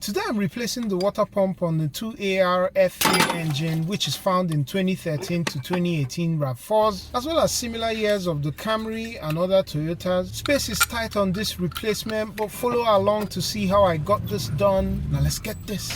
Today I'm replacing the water pump on the 2AR F3 engine, which is found in 2013 to 2018 Rav4s, as well as similar years of the Camry and other Toyotas. Space is tight on this replacement, but follow along to see how I got this done. Now let's get this.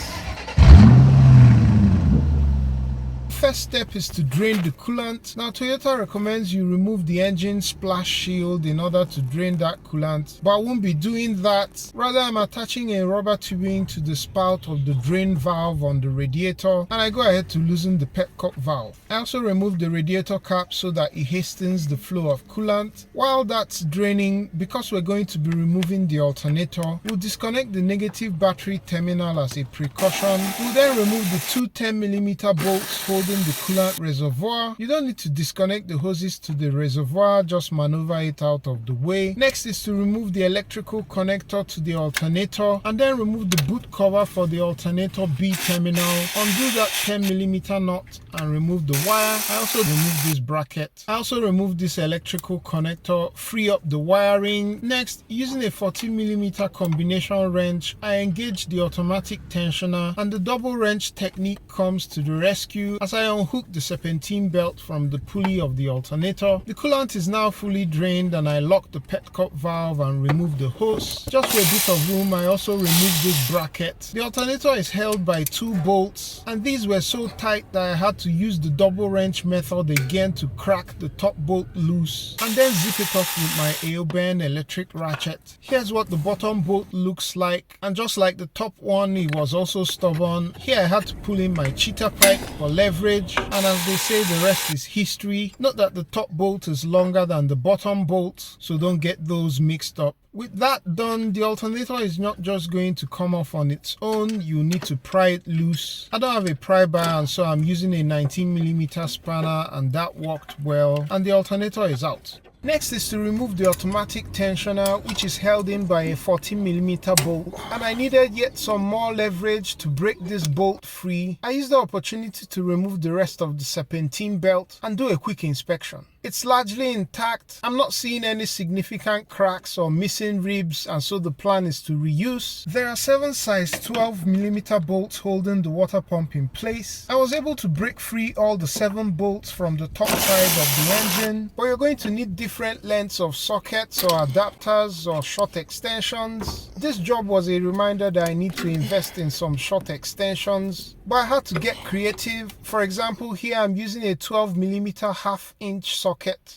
First step is to drain the coolant. Now Toyota recommends you remove the engine splash shield in order to drain that coolant, but I won't be doing that. Rather, I'm attaching a rubber tubing to the spout of the drain valve on the radiator, and I go ahead to loosen the petcock valve. I also remove the radiator cap so that it hastens the flow of coolant. While that's draining, because we're going to be removing the alternator, we'll disconnect the negative battery terminal as a precaution. We'll then remove the two 10mm bolts holding the coolant reservoir. You don't need to disconnect the hoses to the reservoir, just maneuver it out of the way. Next is to remove the electrical connector to the alternator, and then remove the boot cover for the alternator B terminal. Undo that 10mm nut and remove the wire. I also remove this bracket. I also remove this electrical connector, free up the wiring. Next, using a 40mm combination wrench, I engage the automatic tensioner, and the double wrench technique comes to the rescue as I unhook the serpentine belt from the pulley of the alternator. The coolant is now fully drained, and I lock the petcock valve and remove the hose. Just for a bit of room, I also remove this bracket. The alternator is held by two bolts, and these were so tight that I had to use the double wrench method again to crack the top bolt loose, and then zip it off with my Aoben electric ratchet. Here's what the bottom bolt looks like, and just like the top one, it was also stubborn. Here I had to pull in my cheater pipe for leverage, and as they say, the rest is history. Note that the top bolt is longer than the bottom bolt, so don't get those mixed up. With that done, the alternator is not just going to come off on its own. You need to pry it loose. I don't have a pry bar, and so I'm using a 19mm spanner, and that worked well, and the alternator is out. Next is to remove the automatic tensioner, which is held in by a 40mm bolt, and I needed yet some more leverage to break this bolt free. I used the opportunity to remove the rest of the serpentine belt and do a quick inspection. It's largely intact. I'm not seeing any significant cracks or missing ribs, and so the plan is to reuse. There are 7 size 12mm bolts holding the water pump in place. I was able to break free all the 7 bolts from the top side of the engine, but you're going to need different lengths of sockets or adapters or short extensions. This job was a reminder that I need to invest in some short extensions, but I had to get creative. For example, here I'm using a 12mm 1/2-inch socket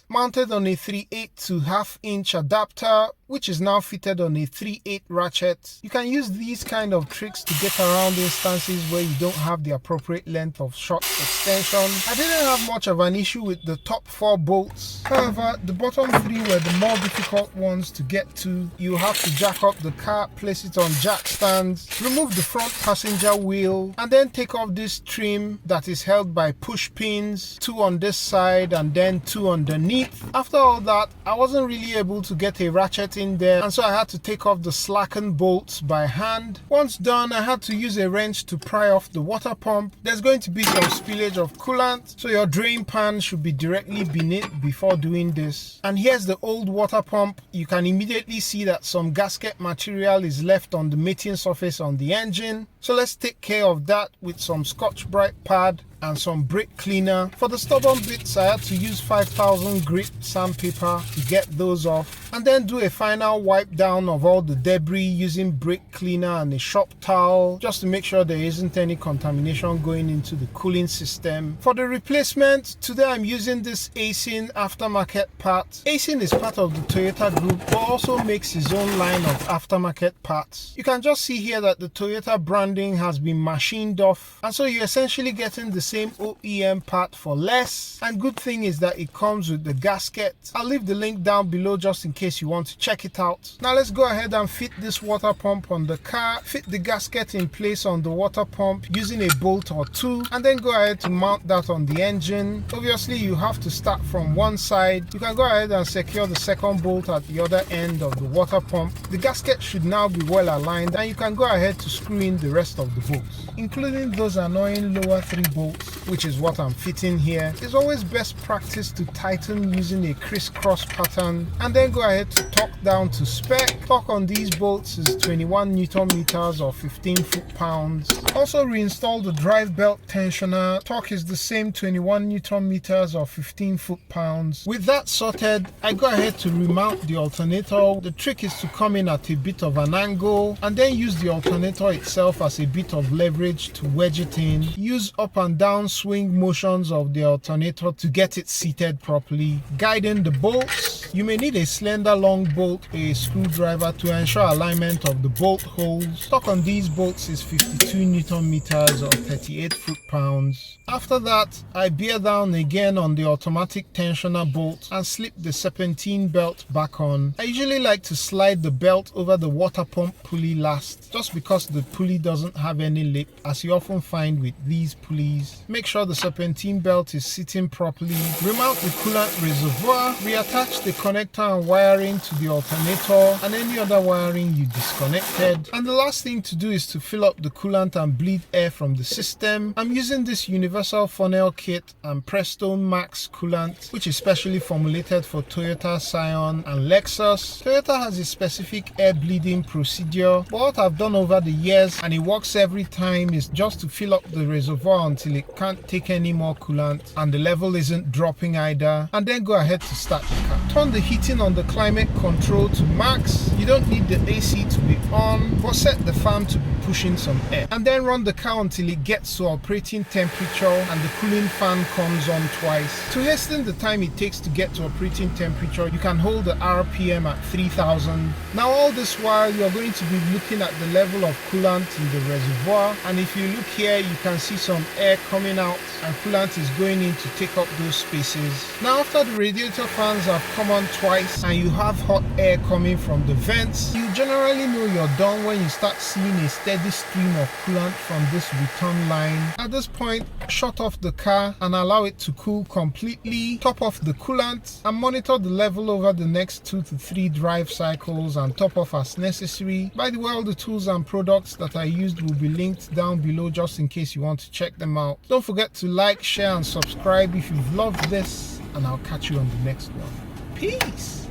mounted on a 3/8 to 1/2-inch adapter, which is now fitted on a 3/8 ratchet. You can use these kind of tricks to get around instances where you don't have the appropriate length of short extension. I didn't have much of an issue with the top 4 bolts. However, the bottom 3 were the more difficult ones to get to. You have to jack up the car, place it on jack stands, remove the front passenger wheel, and then take off this trim that is held by push pins, 2 on this side and then 2 underneath. After all that, I wasn't really able to get a ratchet in there, and so I had to take off the slackened bolts by hand. Once done, I had to use a wrench to pry off the water pump. There's going to be some spillage of coolant, so your drain pan should be directly beneath before doing this. And here's the old water pump. You can immediately see that some gasket material is left on the mating surface on the engine, so let's take care of that with some Scotch-Brite pad and some brake cleaner. For the stubborn bits, I had to use 5000 grit sandpaper to get those off, and then do a final wipe down of all the debris using brake cleaner and a shop towel, just to make sure there isn't any contamination going into the cooling system. For the replacement, today I'm using this Aisin aftermarket part. Aisin is part of the Toyota group, but also makes his own line of aftermarket parts. You can just see here that the Toyota branding has been machined off, and so you're essentially getting the same OEM part for less. And good thing is that it comes with the gasket. I'll leave the link down below just in case you want to check it out. Now let's go ahead and fit this water pump on the car. Fit the gasket in place on the water pump using a bolt or 2, and then go ahead to mount that on the engine. Obviously, you have to start from one side. You can go ahead and secure the second bolt at the other end of the water pump. The gasket should now be well aligned, and you can go ahead to screw in the rest of the bolts, including those annoying lower 3 bolts. bolt, which is what I'm fitting here, it's always best practice to tighten using a crisscross pattern and then go ahead to torque down to spec. Torque on these bolts is 21 Newton meters or 15 foot-pounds. Also reinstall the drive belt tensioner. Torque is the same 21 Newton meters or 15 foot-pounds. With that sorted, I go ahead to remount the alternator. The trick is to come in at a bit of an angle and then use the alternator itself as a bit of leverage to wedge it in. Use up and down swing motions of the alternator to get it seated properly. Guiding the bolts, you may need a slender long bolt or a screwdriver to ensure alignment of the bolt holes. Torque on these bolts is 52 Newton meters or 38 foot-pounds. After that, I bear down again on the automatic tensioner bolt and slip the serpentine belt back on. I usually like to slide the belt over the water pump pulley last, just because the pulley doesn't have any lip, as you often find with these pulleys. Make sure the serpentine belt is sitting properly. Remount the coolant reservoir. Reattach the connector and wiring to the alternator and any other wiring you disconnected. And the last thing to do is to fill up the coolant and bleed air from the system. I'm using this universal funnel kit and Prestone Max coolant, which is specially formulated for Toyota, Scion and Lexus. Toyota has a specific air bleeding procedure, but what I've done over the years, and it works every time, is just to fill up the reservoir until it can't take any more coolant and the level isn't dropping either, and then go ahead to start the car. Turn the heating on the climate control to max. You don't need the AC to be on, but set the fan to be pushing some air, and then run the car until it gets to operating temperature and the cooling fan comes on twice. To hasten the time it takes to get to operating temperature, you can hold the RPM at 3000. Now all this while, you're going to be looking at the level of coolant in the reservoir, and if you look here, you can see some air coming out and coolant is going in to take up those spaces. Now after the radiator fans have come on twice and you have hot air coming from the vents, you generally know you're done when you start seeing a steady stream of coolant from this return line. At this point, shut off the car and allow it to cool completely. Top off the coolant and monitor the level over the next 2 to 3 drive cycles and top off as necessary. By the way, all the tools and products that I used will be linked down below just in case you want to check them out. Don't forget to like, share and subscribe if you've loved this, and I'll catch you on the next one. Peace!